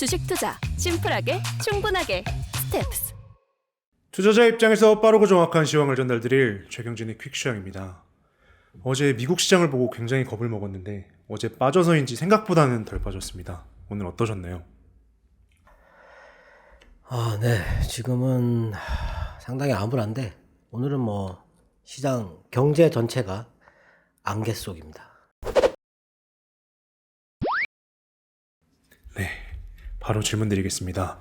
주식 투자 심플하게 충분하게 스텝스. 투자자 입장에서 빠르고 정확한 시황을 전달드릴 최경진의 퀵시황입니다. 어제 미국 시장을 보고 굉장히 겁을 먹었는데 어제 빠져서인지 생각보다는 덜 빠졌습니다. 오늘 어떠셨나요? 네. 지금은 상당히 암울한데 오늘은 시장 경제 전체가 안개 속입니다. 네, 바로 질문 드리겠습니다.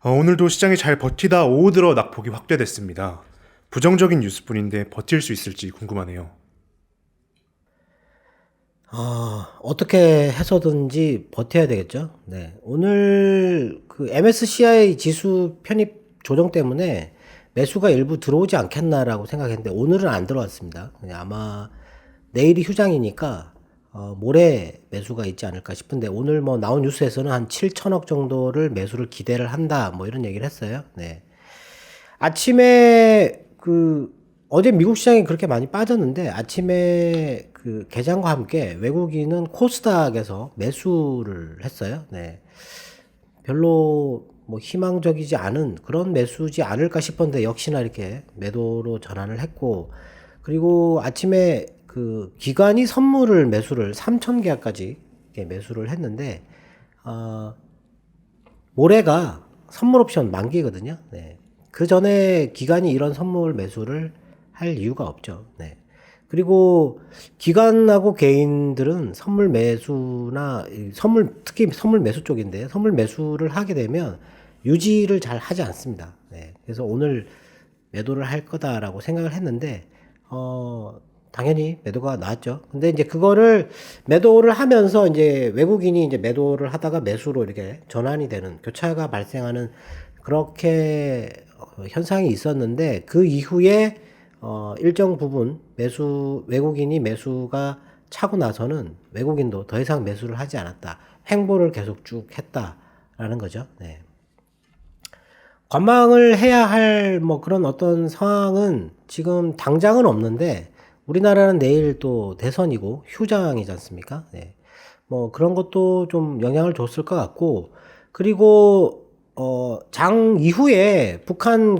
오늘도 시장이 잘 버티다 오후 들어 낙폭이 확대됐습니다. 부정적인 뉴스뿐인데 버틸 수 있을지 궁금하네요. 어떻게 해서든지 버텨야 되겠죠. 네. 오늘 그 MSCI 지수 편입 조정 때문에 매수가 일부 들어오지 않겠나라고 생각했는데 오늘은 안 들어왔습니다. 그냥 아마 내일이 휴장이니까 모레 매수가 있지 않을까 싶은데 오늘 나온 뉴스에서는 한 7천억 정도를 매수를 기대를 한다 이런 얘기를 했어요. 네. 아침에 어제 미국 시장이 그렇게 많이 빠졌는데 아침에 개장과 함께 외국인은 코스닥에서 매수를 했어요. 네. 별로 희망적이지 않은 그런 매수지 않을까 싶었는데 역시나 이렇게 매도로 전환을 했고, 그리고 아침에 기관이 선물을 매수를 3,000계약까지 매수를 했는데 모레가 선물 옵션 만기거든요. 네. 그 전에 기관이 이런 선물 매수를 할 이유가 없죠. 네. 그리고 기관하고 개인들은 선물 매수나 특히 선물 매수 쪽인데 선물 매수를 하게 되면 유지를 잘 하지 않습니다. 네. 그래서 오늘 매도를 할 거다라고 생각을 했는데 당연히 매도가 나왔죠. 근데 이제 그거를 매도를 하면서 이제 외국인이 이제 매도를 하다가 매수로 이렇게 전환이 되는 교차가 발생하는 그렇게 현상이 있었는데 그 이후에 일정 부분 외국인이 매수가 차고 나서는 외국인도 더 이상 매수를 하지 않았다. 횡보를 계속 쭉 했다라는 거죠. 네. 관망을 해야 할 그런 어떤 상황은 지금 당장은 없는데 우리나라는 내일 또 대선이고 휴장이지 않습니까? 네. 그런 것도 좀 영향을 줬을 것 같고, 그리고 장 이후에 북한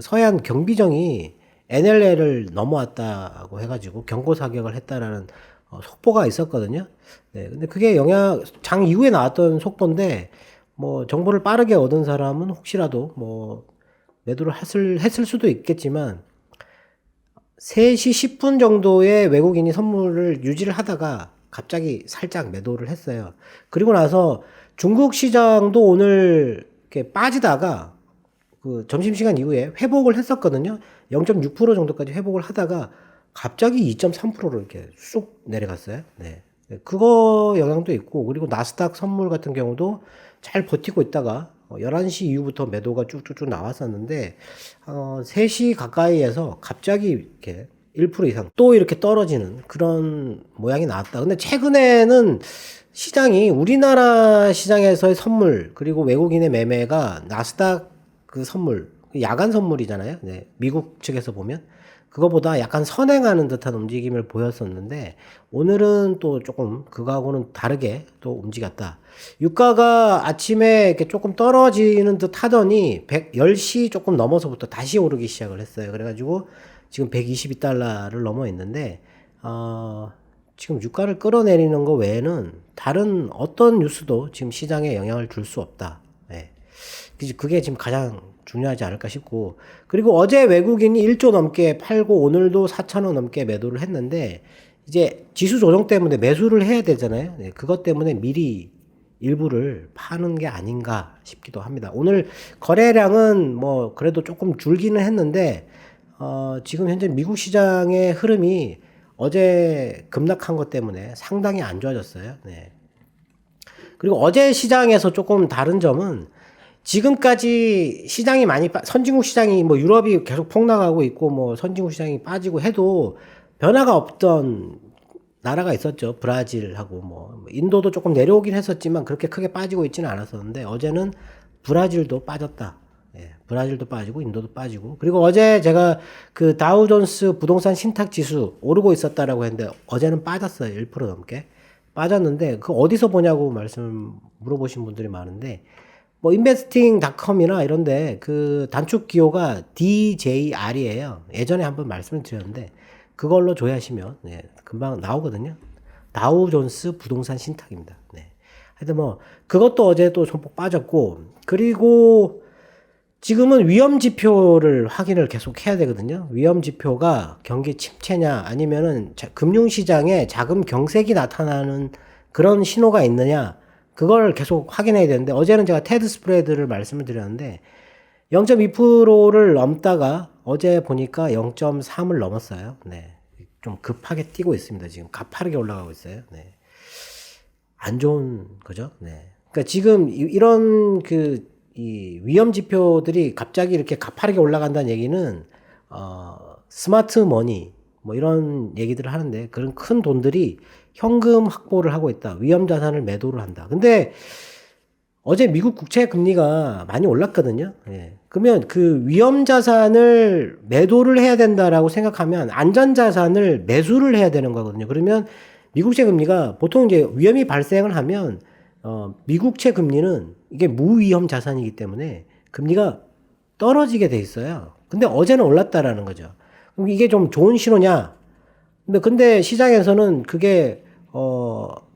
서해안 경비정이 NLL을 넘어왔다고 해가지고 경고 사격을 했다라는 속보가 있었거든요. 네. 근데 그게 장 이후에 나왔던 속보인데 정보를 빠르게 얻은 사람은 혹시라도 매도를 했을 수도 있겠지만 3시 10분 정도에 외국인이 선물을 유지를 하다가 갑자기 살짝 매도를 했어요. 그리고 나서 중국 시장도 오늘 이렇게 빠지다가 점심시간 이후에 회복을 했었거든요. 0.6% 정도까지 회복을 하다가 갑자기 2.3%로 이렇게 쑥 내려갔어요. 네. 그거 영향도 있고, 그리고 나스닥 선물 같은 경우도 잘 버티고 있다가 11시 이후부터 매도가 쭉쭉쭉 나왔었는데 3시 가까이에서 갑자기 이렇게 1% 이상 또 이렇게 떨어지는 그런 모양이 나왔다. 근데 최근에는 시장이 우리나라 시장에서의 선물 그리고 외국인의 매매가 나스닥 선물 야간 선물이잖아요. 네. 미국 측에서 보면 그거보다 약간 선행하는 듯한 움직임을 보였었는데 오늘은 또 조금 그거하고는 다르게 또 움직였다. 유가가 아침에 이렇게 조금 떨어지는 듯 하더니 10시 조금 넘어서부터 다시 오르기 시작을 했어요. 그래가지고 지금 122달러를 넘어 있는데 지금 유가를 끌어내리는 거 외에는 다른 어떤 뉴스도 지금 시장에 영향을 줄 수 없다. 네. 그게 지금 가장 중요하지 않을까 싶고, 그리고 어제 외국인이 1조 넘게 팔고 오늘도 4천억 넘게 매도를 했는데 이제 지수 조정 때문에 매수를 해야 되잖아요. 네, 그것 때문에 미리 일부를 파는 게 아닌가 싶기도 합니다. 오늘 거래량은 그래도 조금 줄기는 했는데 지금 현재 미국 시장의 흐름이 어제 급락한 것 때문에 상당히 안 좋아졌어요. 네. 그리고 어제 시장에서 조금 다른 점은 지금까지 시장이 선진국 시장이 유럽이 계속 폭락하고 있고 선진국 시장이 빠지고 해도 변화가 없던 나라가 있었죠. 브라질하고 인도도 조금 내려오긴 했었지만 그렇게 크게 빠지고 있지는 않았었는데 어제는 브라질도 빠졌다. 예, 브라질도 빠지고 인도도 빠지고, 그리고 어제 제가 다우존스 부동산 신탁 지수 오르고 있었다라고 했는데 어제는 빠졌어요. 1% 넘게. 빠졌는데 그 어디서 보냐고 말씀 물어보신 분들이 많은데 뭐 investing.com이나 이런데 그 단축 기호가 DJR이에요. 예전에 한번 말씀을 드렸는데 그걸로 조회하시면 네, 금방 나오거든요. 다우존스 부동산 신탁입니다. 네. 하여튼 뭐 그것도 어제 또 소폭 빠졌고 그리고 지금은 위험 지표를 확인을 계속 해야 되거든요. 위험 지표가 경기 침체냐 아니면은 금융시장에 자금 경색이 나타나는 그런 신호가 있느냐 그걸 계속 확인해야 되는데 어제는 제가 테드 스프레드를 말씀을 드렸는데 0.2%를 넘다가 어제 보니까 0.3을 넘었어요. 네. 좀 급하게 뛰고 있습니다. 지금 가파르게 올라가고 있어요. 네. 안 좋은 거죠. 네. 그러니까 지금 이런 이 위험 지표들이 갑자기 이렇게 가파르게 올라간다는 얘기는 스마트 머니 뭐 이런 얘기들을 하는데 그런 큰 돈들이 현금 확보를 하고 있다. 위험 자산을 매도를 한다. 근데 어제 미국 국채 금리가 많이 올랐거든요. 예. 그러면 그 위험 자산을 매도를 해야 된다라고 생각하면 안전 자산을 매수를 해야 되는 거거든요. 그러면 미국채 금리가 보통 이제 위험이 발생을 하면 미국채 금리는 이게 무위험 자산이기 때문에 금리가 떨어지게 돼 있어요. 근데 어제는 올랐다라는 거죠. 그럼 이게 좀 좋은 신호냐? 근데 시장에서는 그게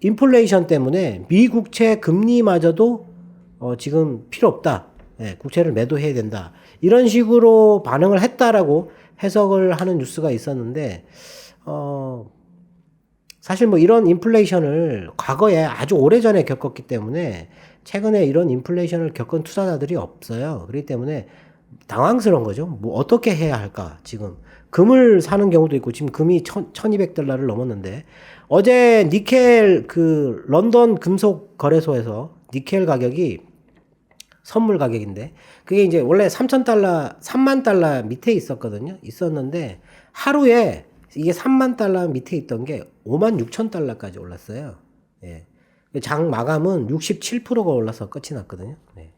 인플레이션 때문에 미국채 금리마저도 지금 필요 없다. 예, 국채를 매도해야 된다. 이런 식으로 반응을 했다라고 해석을 하는 뉴스가 있었는데 사실 뭐 이런 인플레이션을 과거에 아주 오래전에 겪었기 때문에 최근에 이런 인플레이션을 겪은 투자자들이 없어요. 그렇기 때문에 당황스러운 거죠. 뭐 어떻게 해야 할까? 지금 금을 사는 경우도 있고 지금 금이 $1,200를 넘었는데 어제 니켈 그 런던 금속 거래소에서 니켈 가격이 선물 가격인데 그게 이제 원래 $3,000 밑에 있었는데 하루에 이게 $30,000 밑에 있던 게 $56,000까지 올랐어요. 예. 장 마감은 67%가 올라서 끝이 났거든요. 네.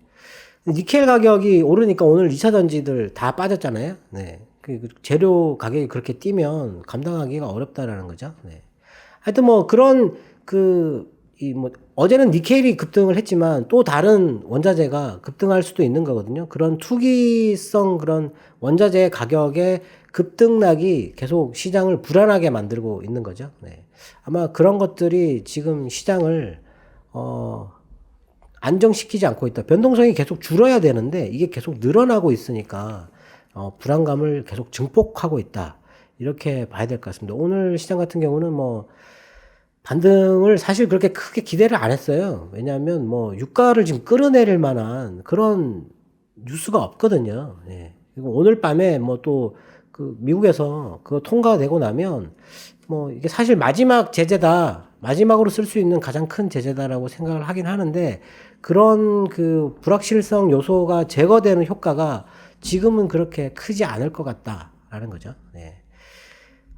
니켈 가격이 오르니까 오늘 2차 전지들 다 빠졌잖아요. 네. 그 재료 가격이 그렇게 뛰면 감당하기가 어렵다라는 거죠. 네. 하여튼 뭐 그런 어제는 니켈이 급등을 했지만 또 다른 원자재가 급등할 수도 있는 거거든요. 그런 투기성 그런 원자재 가격의 급등락이 계속 시장을 불안하게 만들고 있는 거죠. 네. 아마 그런 것들이 지금 시장을 안정시키지 않고 있다. 변동성이 계속 줄어야 되는데 이게 계속 늘어나고 있으니까 불안감을 계속 증폭하고 있다. 이렇게 봐야 될 것 같습니다. 오늘 시장 같은 경우는 뭐 반등을 사실 그렇게 크게 기대를 안 했어요. 왜냐하면 뭐 유가를 지금 끌어내릴 만한 그런 뉴스가 없거든요. 예. 그리고 오늘 밤에 뭐 또 그 미국에서 그거 통과되고 나면 뭐 이게 사실 마지막 제재다. 마지막으로 쓸 수 있는 가장 큰 제재다라고 생각을 하긴 하는데 그런 그 불확실성 요소가 제거되는 효과가 지금은 그렇게 크지 않을 것 같다라는 거죠. 네.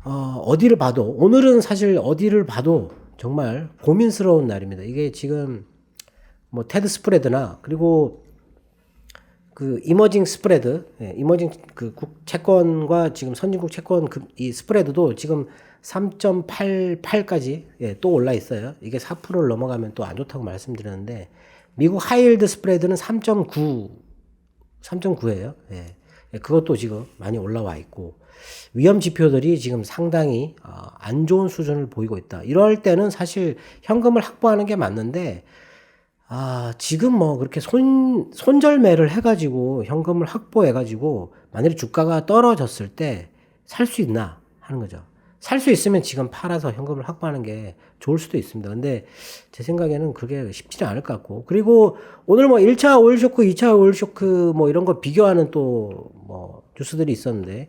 어디를 봐도 오늘은 사실 어디를 봐도 정말 고민스러운 날입니다. 이게 지금 뭐 테드 스프레드나 그리고 그 이머징 스프레드, 예, 이머징 그 채권과 지금 선진국 채권 이 스프레드도 지금 3.88까지 예, 또 올라 있어요. 이게 4%를 넘어가면 또 안 좋다고 말씀드렸는데 미국 하이힐드 스프레드는 3.9예요. 예. 그것도 지금 많이 올라와 있고 위험 지표들이 지금 상당히 안 좋은 수준을 보이고 있다. 이럴 때는 사실 현금을 확보하는 게 맞는데 지금 뭐 그렇게 손절매를 해가지고 현금을 확보해가지고 만약에 주가가 떨어졌을 때 살 수 있나 하는 거죠. 살 수 있으면 지금 팔아서 현금을 확보하는 게 좋을 수도 있습니다. 근데 제 생각에는 그게 쉽지는 않을 것 같고 그리고 오늘 뭐 1차 오일 쇼크, 2차 오일 쇼크 뭐 이런 거 비교하는 또 뭐 뉴스들이 있었는데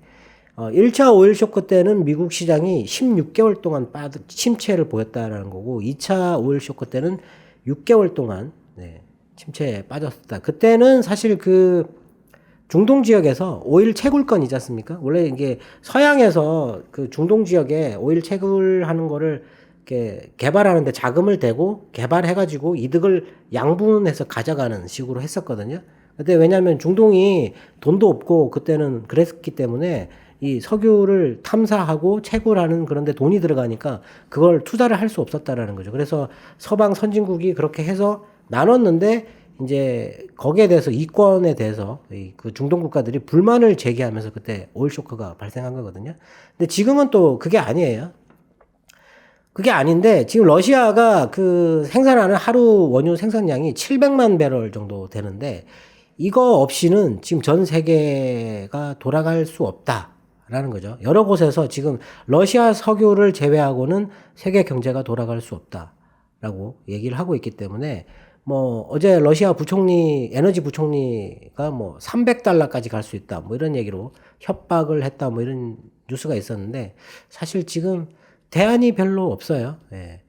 1차 오일 쇼크 때는 미국 시장이 16개월 동안 침체를 보였다라는 거고 2차 오일 쇼크 때는 6개월 동안 침체에 빠졌다. 그때는 사실 그 중동 지역에서 오일 채굴권이지 않습니까? 원래 이게 서양에서 그 중동 지역에 오일 채굴하는 거를 이렇게 개발하는데 자금을 대고 개발해가지고 이득을 양분해서 가져가는 식으로 했었거든요. 근데 왜냐하면 중동이 돈도 없고 그때는 그랬기 때문에 이 석유를 탐사하고 채굴하는 그런데 돈이 들어가니까 그걸 투자를 할 수 없었다라는 거죠. 그래서 서방 선진국이 그렇게 해서 나눴는데 이제 거기에 대해서 이권에 대해서 그 중동 국가들이 불만을 제기하면서 그때 오일 쇼크가 발생한 거거든요. 근데 지금은 또 그게 아니에요. 그게 아닌데 지금 러시아가 그 생산하는 하루 원유 생산량이 700만 배럴 정도 되는데 이거 없이는 지금 전 세계가 돌아갈 수 없다라는 거죠. 여러 곳에서 지금 러시아 석유를 제외하고는 세계 경제가 돌아갈 수 없다라고 얘기를 하고 있기 때문에 뭐 어제 러시아 부총리 에너지 부총리가 뭐 300달러까지 갈 수 있다 뭐 이런 얘기로 협박을 했다 뭐 이런 뉴스가 있었는데 사실 지금 대안이 별로 없어요. 예.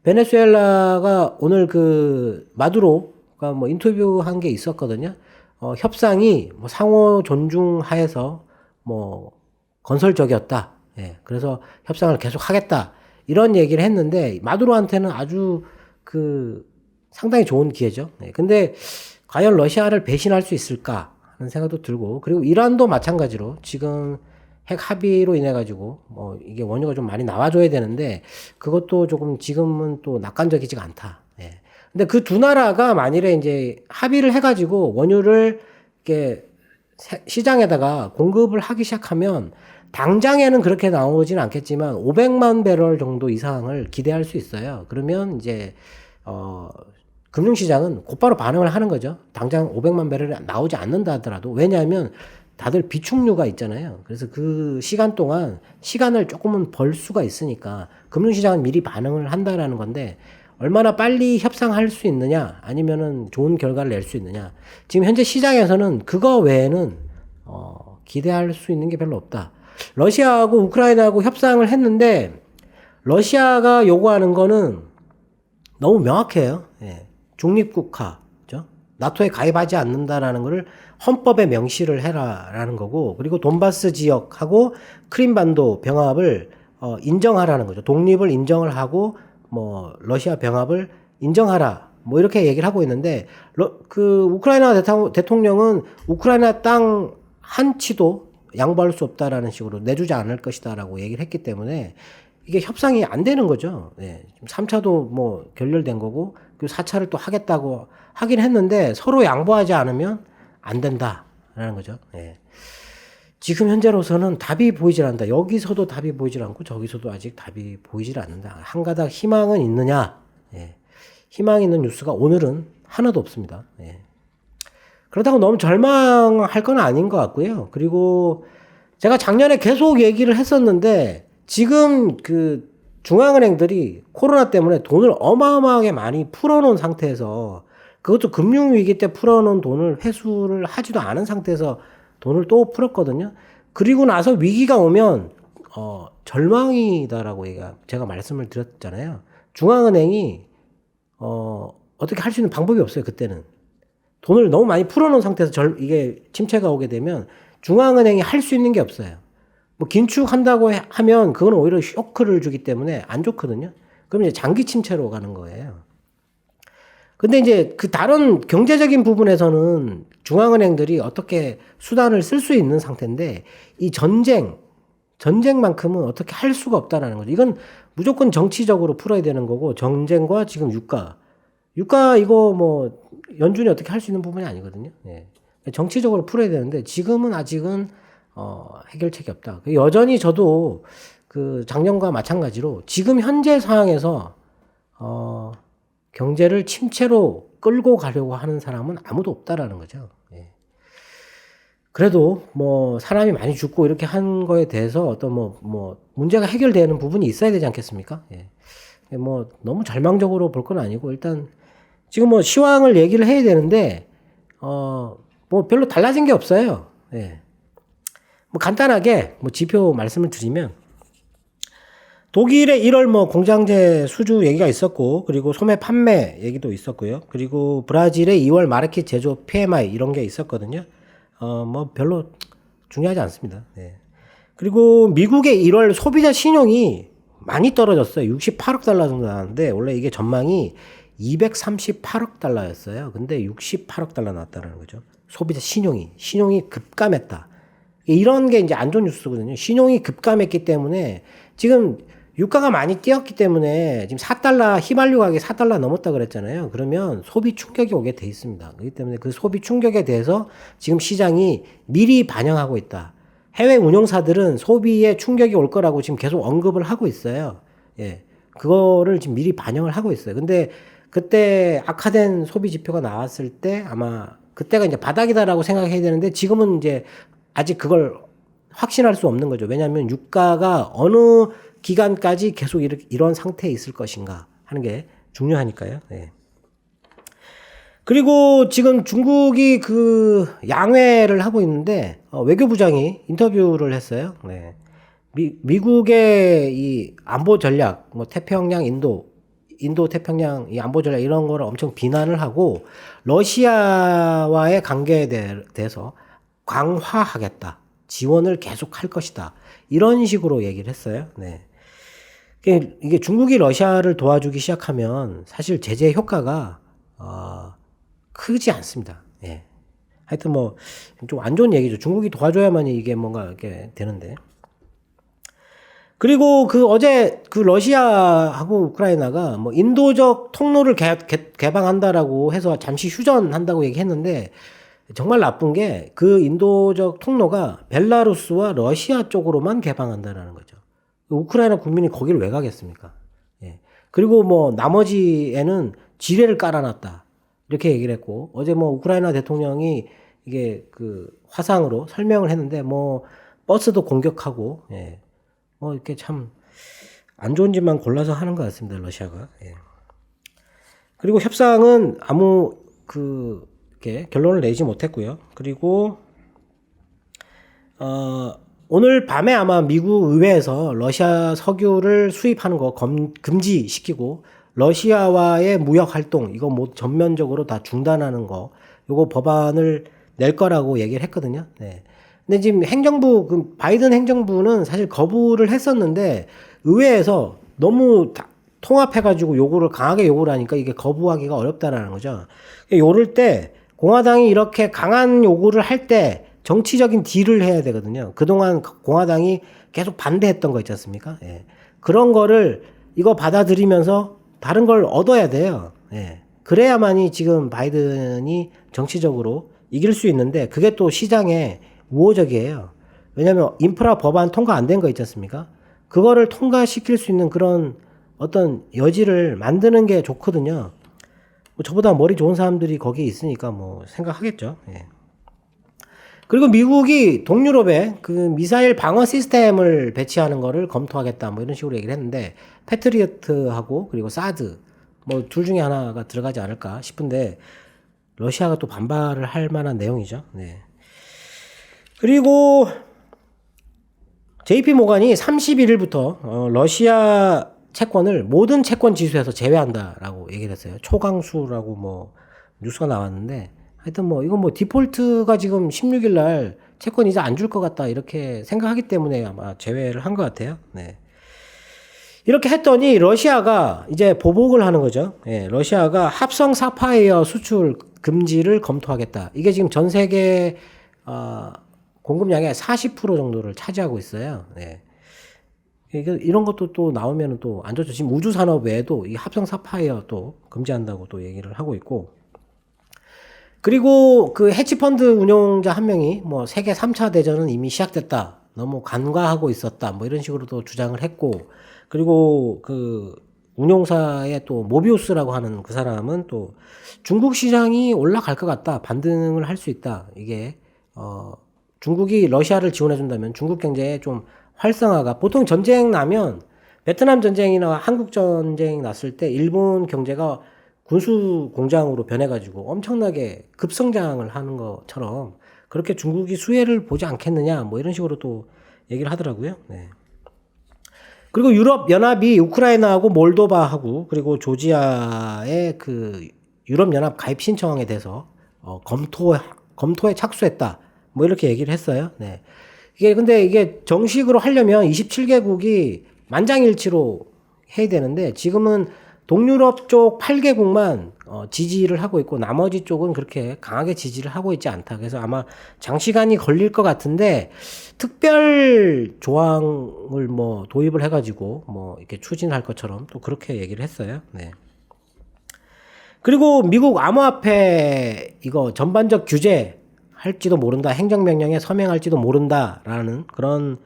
베네수엘라가 오늘 그 마두로가 뭐 인터뷰한 게 있었거든요. 협상이 뭐 상호 존중하에서 뭐 건설적이었다. 예. 그래서 협상을 계속 하겠다. 이런 얘기를 했는데 마두로한테는 아주 그 상당히 좋은 기회죠. 예. 근데 과연 러시아를 배신할 수 있을까 하는 생각도 들고 그리고 이란도 마찬가지로 지금 핵 합의로 인해 가지고 뭐 이게 원유가 좀 많이 나와줘야 되는데 그것도 조금 지금은 또 낙관적이지가 않다. 예. 근데 그 두 나라가 만일에 이제 합의를 해가지고 원유를 이렇게 시장에다가 공급을 하기 시작하면 당장에는 그렇게 나오진 않겠지만 500만 배럴 정도 이상을 기대할 수 있어요. 그러면 이제 금융시장은 곧바로 반응을 하는 거죠. 당장 500만 배럴이 나오지 않는다 하더라도 왜냐하면 다들 비축류가 있잖아요. 그래서 그 시간 동안 시간을 조금은 벌 수가 있으니까 금융시장은 미리 반응을 한다라는 건데 얼마나 빨리 협상할 수 있느냐 아니면은 좋은 결과를 낼 수 있느냐 지금 현재 시장에서는 그거 외에는 기대할 수 있는 게 별로 없다. 러시아하고 우크라이나하고 협상을 했는데 러시아가 요구하는 거는 너무 명확해요. 예. 중립국가, 그죠? 나토에 가입하지 않는다라는 거를 헌법에 명시를 해라라는 거고, 그리고 돈바스 지역하고 크림반도 병합을 인정하라는 거죠. 독립을 인정을 하고 뭐 러시아 병합을 인정하라. 뭐 이렇게 얘기를 하고 있는데 그 우크라이나 대통령은 우크라이나 땅 한 치도 양보할 수 없다라는 식으로 내주지 않을 것이다라고 얘기를 했기 때문에 이게 협상이 안 되는 거죠. 네. 3차도 뭐 결렬된 거고 그 4차를 또 하겠다고 하긴 했는데 서로 양보하지 않으면 안 된다라는 거죠. 네. 지금 현재로서는 답이 보이질 않는다. 여기서도 답이 보이질 않고 저기서도 아직 답이 보이질 않는다. 한 가닥 희망은 있느냐? 네. 희망 있는 뉴스가 오늘은 하나도 없습니다. 네. 그렇다고 너무 절망할 건 아닌 것 같고요. 그리고 제가 작년에 계속 얘기를 했었는데 지금 그 중앙은행들이 코로나 때문에 돈을 어마어마하게 많이 풀어놓은 상태에서 그것도 금융위기 때 풀어놓은 돈을 회수를 하지도 않은 상태에서 돈을 또 풀었거든요. 그리고 나서 위기가 오면 절망이다라고 제가 말씀을 드렸잖아요. 중앙은행이 어떻게 할 수 있는 방법이 없어요. 그때는 돈을 너무 많이 풀어놓은 상태에서 이게 침체가 오게 되면 중앙은행이 할 수 있는 게 없어요. 뭐 긴축한다고 하면 그건 오히려 쇼크를 주기 때문에 안 좋거든요. 그럼 이제 장기 침체로 가는 거예요. 근데 이제 그 다른 경제적인 부분에서는 중앙은행들이 어떻게 수단을 쓸 수 있는 상태인데 이 전쟁만큼은 어떻게 할 수가 없다라는 거죠. 이건 무조건 정치적으로 풀어야 되는 거고 전쟁과 지금 유가 이거 뭐 연준이 어떻게 할 수 있는 부분이 아니거든요. 예. 정치적으로 풀어야 되는데 지금은 아직은 해결책이 없다. 여전히 저도 그 작년과 마찬가지로 지금 현재 상황에서 경제를 침체로 끌고 가려고 하는 사람은 아무도 없다라는 거죠. 예. 그래도 뭐 사람이 많이 죽고 이렇게 한 거에 대해서 어떤 뭐 문제가 해결되는 부분이 있어야 되지 않겠습니까? 예. 뭐 너무 절망적으로 볼 건 아니고 일단 지금 뭐 시황을 얘기를 해야 되는데 뭐 별로 달라진 게 없어요. 예. 뭐 간단하게 뭐 지표 말씀을 드리면 독일의 1월 뭐 공장제 수주 얘기가 있었고 그리고 소매 판매 얘기도 있었고요. 그리고 브라질의 2월 마르킷 제조업 PMI 이런 게 있었거든요. 뭐 별로 중요하지 않습니다. 예. 그리고 미국의 1월 소비자 신용이 많이 떨어졌어요. 68억 달러 정도 나왔는데 원래 이게 전망이 238억 달러였어요. 근데 68억 달러 나왔다는 거죠. 소비자 신용이 급감했다. 이런 게 이제 안 좋은 뉴스거든요. 신용이 급감했기 때문에 지금 유가가 많이 뛰었기 때문에 지금 4달러 휘발유 가격이 4달러 넘었다 그랬잖아요. 그러면 소비 충격이 오게 돼 있습니다. 그렇기 때문에 그 소비 충격에 대해서 지금 시장이 미리 반영하고 있다. 해외 운용사들은 소비에 충격이 올 거라고 지금 계속 언급을 하고 있어요. 예. 그거를 지금 미리 반영을 하고 있어요. 근데 그때 악화된 소비 지표가 나왔을 때 아마 그때가 이제 바닥이다라고 생각해야 되는데 지금은 이제 아직 그걸 확신할 수 없는 거죠. 왜냐하면 유가가 어느 기간까지 계속 이런 상태에 있을 것인가 하는 게 중요하니까요. 네. 그리고 지금 중국이 그 양회를 하고 있는데 외교부장이 인터뷰를 했어요. 네. 미국의 이 안보 전략, 뭐 태평양, 인도 태평양 이 안보 전략 이런 거를 엄청 비난을 하고 러시아와의 관계에 대해서 강화하겠다. 지원을 계속 할 것이다. 이런 식으로 얘기를 했어요. 네. 이게 중국이 러시아를 도와주기 시작하면 사실 제재 효과가 크지 않습니다. 예. 하여튼 뭐 좀 안 좋은 얘기죠. 중국이 도와줘야만이 이게 뭔가 이렇게 되는데. 그리고 그 어제 그 러시아하고 우크라이나가 뭐 인도적 통로를 개방한다라고 해서 잠시 휴전한다고 얘기했는데 정말 나쁜 게 그 인도적 통로가 벨라루스와 러시아 쪽으로만 개방한다라는 거죠. 우크라이나 국민이 거기를 왜 가겠습니까? 예. 그리고 뭐 나머지에는 지뢰를 깔아놨다. 이렇게 얘기를 했고 어제 뭐 우크라이나 대통령이 이게 그 화상으로 설명을 했는데 뭐 버스도 공격하고 예. 뭐 이렇게 참 안 좋은 짓만 골라서 하는 것 같습니다. 러시아가. 예. 그리고 협상은 아무 이렇게 결론을 내지 못했고요. 그리고 오늘 밤에 아마 미국 의회에서 러시아 석유를 수입하는 거 금지시키고 러시아와의 무역 활동 이거 뭐 전면적으로 다 중단하는 거 요거 법안을 낼 거라고 얘기를 했거든요. 네. 근데 지금 바이든 행정부는 사실 거부를 했었는데 의회에서 너무 통합해가지고 강하게 요구를 하니까 이게 거부하기가 어렵다라는 거죠. 요럴 때 공화당이 이렇게 강한 요구를 할 때 정치적인 딜을 해야 되거든요. 그동안 공화당이 계속 반대했던 거 있지 않습니까? 예. 그런 거를 이거 받아들이면서 다른 걸 얻어야 돼요. 예. 그래야만이 지금 바이든이 정치적으로 이길 수 있는데 그게 또 시장에 우호적이에요. 왜냐하면 인프라 법안 통과 안 된 거 있지 않습니까? 그거를 통과시킬 수 있는 그런 어떤 여지를 만드는 게 좋거든요. 뭐 저보다 머리 좋은 사람들이 거기에 있으니까 뭐 생각하겠죠. 예. 그리고 미국이 동유럽에 그 미사일 방어 시스템을 배치하는 거를 검토하겠다 뭐 이런 식으로 얘기를 했는데 패트리어트하고 그리고 사드 뭐 둘 중에 하나가 들어가지 않을까 싶은데 러시아가 또 반발을 할 만한 내용이죠. 네. 그리고 JP 모간이 31일부터 러시아 채권을 모든 채권 지수에서 제외한다라고 얘기를 했어요. 초강수라고 뭐 뉴스가 나왔는데 하여튼 뭐 이건 뭐 디폴트가 지금 16일 날 채권 이자 안 줄 것 같다 이렇게 생각하기 때문에 아마 제외를 한 것 같아요. 네. 이렇게 했더니 러시아가 이제 보복을 하는 거죠. 예, 러시아가 합성 사파이어 수출 금지를 검토하겠다. 이게 지금 전 세계 공급량의 40% 정도를 차지하고 있어요. 네. 이런 것도 또 나오면 또 안 좋죠. 지금 우주 산업 외에도 이 합성 사파이어 또 금지한다고 또 얘기를 하고 있고. 그리고 그 헤지펀드 운용자 한 명이 뭐 세계 3차 대전은 이미 시작됐다. 너무 간과하고 있었다. 뭐 이런 식으로도 주장을 했고. 그리고 그 운용사의 또 모비우스라고 하는 그 사람은 또 중국 시장이 올라갈 것 같다. 반등을 할 수 있다. 이게 중국이 러시아를 지원해 준다면 중국 경제에 좀 활성화가 보통 전쟁 나면 베트남 전쟁이나 한국 전쟁이 났을 때 일본 경제가 군수 공장으로 변해가지고 엄청나게 급성장을 하는 것처럼 그렇게 중국이 수혜를 보지 않겠느냐 뭐 이런 식으로 또 얘기를 하더라고요. 네. 그리고 유럽 연합이 우크라이나하고 몰도바하고 그리고 조지아의 그 유럽 연합 가입 신청에 대해서 검토에 착수했다. 뭐 이렇게 얘기를 했어요. 네. 근데 이게 정식으로 하려면 27개국이 만장일치로 해야 되는데 지금은 동유럽 쪽 8개국만 지지를 하고 있고 나머지 쪽은 그렇게 강하게 지지를 하고 있지 않다. 그래서 아마 장시간이 걸릴 것 같은데 특별 조항을 뭐 도입을 해가지고 뭐 이렇게 추진할 것처럼 또 그렇게 얘기를 했어요. 네. 그리고 미국 암호화폐 이거 전반적 규제 할지도 모른다. 행정명령에 서명할지도 모른다라는 그런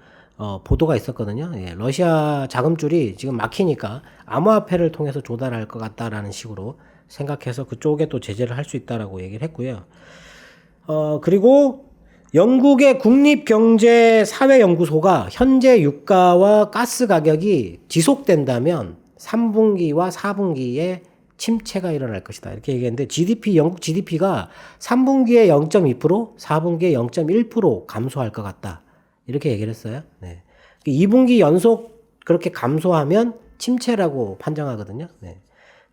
보도가 있었거든요. 예, 러시아 자금줄이 지금 막히니까 암호화폐를 통해서 조달할 것 같다라는 식으로 생각해서 그쪽에 또 제재를 할 수 있다라고 얘기를 했고요. 그리고 영국의 국립경제사회연구소가 현재 유가와 가스 가격이 지속된다면 3분기와 4분기에 침체가 일어날 것이다. 이렇게 얘기했는데 영국 GDP가 3분기에 0.2%, 4분기에 0.1% 감소할 것 같다. 이렇게 얘기를 했어요. 네. 2분기 연속 그렇게 감소하면 침체라고 판정하거든요. 네.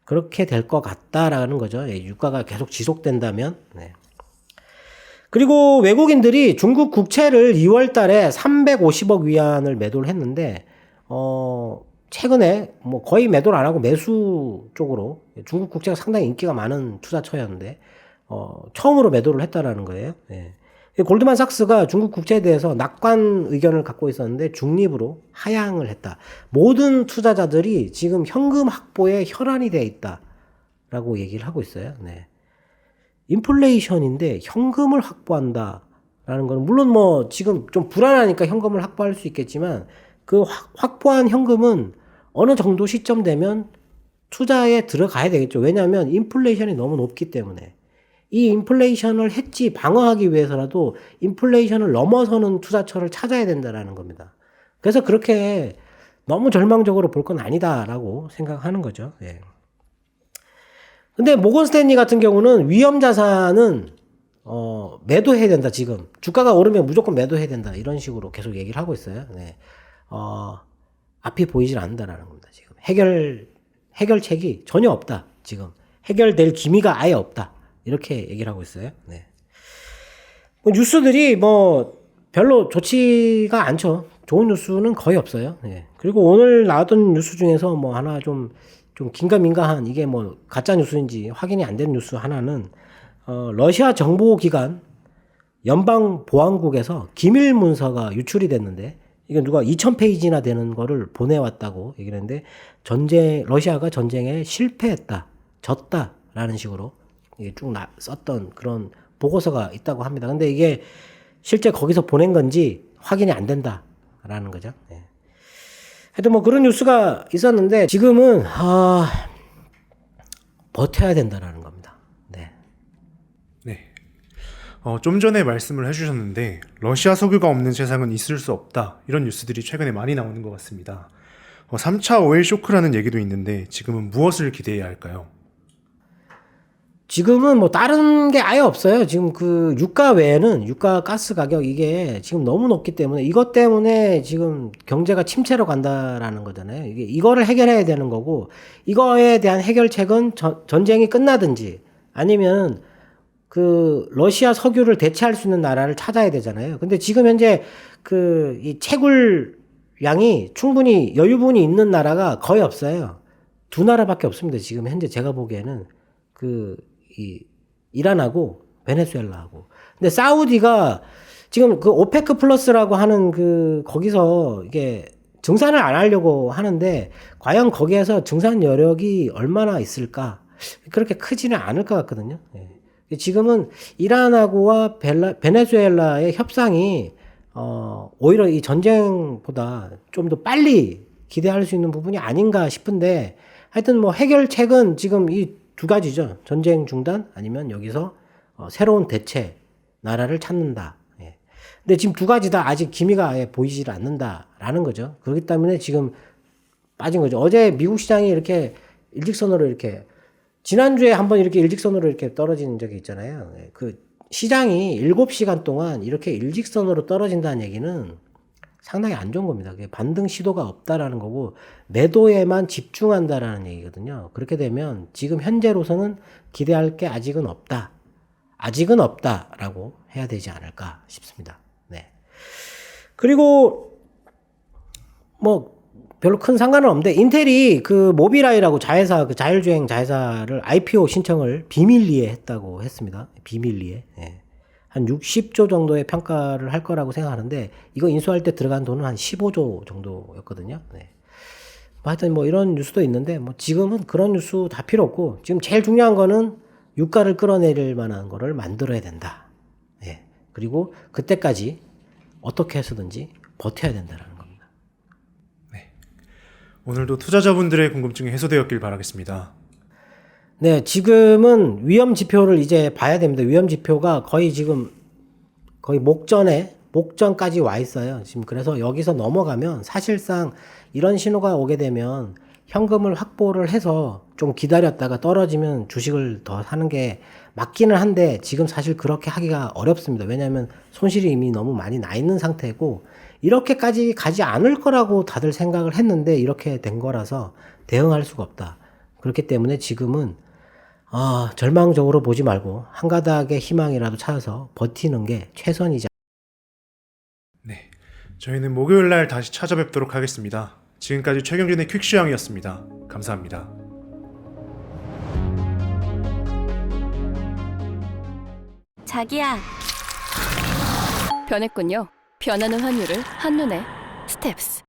그렇게 될 것 같다라는 거죠. 예, 유가가 계속 지속된다면. 네. 그리고 외국인들이 중국 국채를 2월 달에 350억 위안을 매도를 했는데, 최근에 뭐 거의 매도를 안 하고 매수 쪽으로 중국 국채가 상당히 인기가 많은 투자처였는데, 처음으로 매도를 했다라는 거예요. 예. 골드만삭스가 중국 국채에 대해서 낙관 의견을 갖고 있었는데 중립으로 하향을 했다. 모든 투자자들이 지금 현금 확보에 혈안이 되어 있다라고 얘기를 하고 있어요. 네. 인플레이션인데 현금을 확보한다라는 건 물론 뭐 지금 좀 불안하니까 현금을 확보할 수 있겠지만 그 확보한 현금은 어느 정도 시점 되면 투자에 들어가야 되겠죠. 왜냐하면 인플레이션이 너무 높기 때문에. 이 인플레이션을 해치 방어하기 위해서라도 인플레이션을 넘어서는 투자처를 찾아야 된다라는 겁니다. 그래서 그렇게 너무 절망적으로 볼 건 아니다라고 생각하는 거죠. 예. 근데 모건 스탠리 같은 경우는 위험 자산은 매도해야 된다. 지금 주가가 오르면 무조건 매도해야 된다. 이런 식으로 계속 얘기를 하고 있어요. 네. 앞이 보이질 않는다라는 겁니다. 지금 해결책이 전혀 없다. 지금 해결될 기미가 아예 없다. 이렇게 얘기를 하고 있어요. 네. 뭐 뉴스들이 뭐 별로 좋지가 않죠. 좋은 뉴스는 거의 없어요. 네. 그리고 오늘 나왔던 뉴스 중에서 뭐 하나 좀 긴가민가한 이게 뭐 가짜 뉴스인지 확인이 안 된 뉴스 하나는 러시아 정보기관 연방보안국에서 기밀 문서가 유출이 됐는데 이게 누가 2000페이지나 되는 거를 보내왔다고 얘기를 했는데 러시아가 전쟁에 실패했다, 졌다라는 식으로 이게 쭉 썼던 그런 보고서가 있다고 합니다. 근데 이게 실제 거기서 보낸 건지 확인이 안 된다라는 거죠. 네. 하여튼 뭐 그런 뉴스가 있었는데 지금은 버텨야 된다라는 겁니다. 네. 네. 좀 전에 말씀을 해주셨는데 러시아 석유가 없는 세상은 있을 수 없다. 이런 뉴스들이 최근에 많이 나오는 것 같습니다. 3차 오일 쇼크라는 얘기도 있는데 지금은 무엇을 기대해야 할까요? 지금은 뭐 다른 게 아예 없어요. 지금 그 유가 외에는 유가 가스 가격 이게 지금 너무 높기 때문에 이것 때문에 지금 경제가 침체로 간다라는 거잖아요. 이거를 해결해야 되는 거고 이거에 대한 해결책은 전쟁이 끝나든지 아니면 그 러시아 석유를 대체할 수 있는 나라를 찾아야 되잖아요. 근데 지금 현재 그 이 채굴 양이 충분히 여유분이 있는 나라가 거의 없어요. 두 나라밖에 없습니다. 지금 현재 제가 보기에는 이란하고 베네수엘라하고. 근데 사우디가 지금 그 오페크 플러스라고 하는 거기서 이게 증산을 안 하려고 하는데 과연 거기에서 증산 여력이 얼마나 있을까? 그렇게 크지는 않을 것 같거든요. 예. 지금은 이란하고와 베네수엘라의 협상이 오히려 이 전쟁보다 좀 더 빨리 기대할 수 있는 부분이 아닌가 싶은데 하여튼 뭐 해결책은 지금 이 두 가지죠. 전쟁 중단 아니면 여기서 새로운 대체 나라를 찾는다. 예. 근데 지금 두 가지 다 아직 기미가 아예 보이질 않는다라는 거죠. 그렇기 때문에 지금 빠진 거죠. 어제 미국 시장이 이렇게 일직선으로 이렇게 지난주에 한번 이렇게 일직선으로 이렇게 떨어진 적이 있잖아요. 예. 그 시장이 7시간 동안 이렇게 일직선으로 떨어진다는 얘기는 상당히 안 좋은 겁니다. 그게 반등 시도가 없다라는 거고 매도에만 집중한다라는 얘기거든요. 그렇게 되면 지금 현재로서는 기대할 게 아직은 없다. 아직은 없다라고 해야 되지 않을까 싶습니다. 네. 그리고 뭐 별로 큰 상관은 없는데 인텔이 그 모빌아이라고 자회사 그 자율주행 자회사를 IPO 신청을 비밀리에 했다고 했습니다. 비밀리에. 예. 한 60조 정도의 평가를 할 거라고 생각하는데 이거 인수할 때 들어간 돈은 한 15조 정도였거든요. 네. 뭐 하여튼 뭐 이런 뉴스도 있는데 뭐 지금은 그런 뉴스 다 필요 없고 지금 제일 중요한 거는 유가를 끌어내릴 만한 거를 만들어야 된다. 예. 그리고 그때까지 어떻게 해서든지 버텨야 된다라는 겁니다. 오늘도 투자자분들의 궁금증이 해소되었길 바라겠습니다. 네, 지금은 위험 지표를 이제 봐야 됩니다. 위험 지표가 거의 지금 거의 목전까지 와 있어요. 지금 그래서 여기서 넘어가면 사실상 이런 신호가 오게 되면 현금을 확보를 해서 좀 기다렸다가 떨어지면 주식을 더 사는 게 맞기는 한데 지금 사실 그렇게 하기가 어렵습니다. 왜냐하면 손실이 이미 너무 많이 나 있는 상태고 이렇게까지 가지 않을 거라고 다들 생각을 했는데 이렇게 된 거라서 대응할 수가 없다. 그렇기 때문에 지금은 절망적으로 보지 말고 한 가닥의 희망이라도 찾아서 버티는 게 최선이지. 네, 저희는 목요일 날 다시 찾아뵙도록 하겠습니다. 지금까지 최경진의 퀵시황이었습니다. 감사합니다. 자기야. 변했군요. 변하는 환율을 한눈에. 스텝스.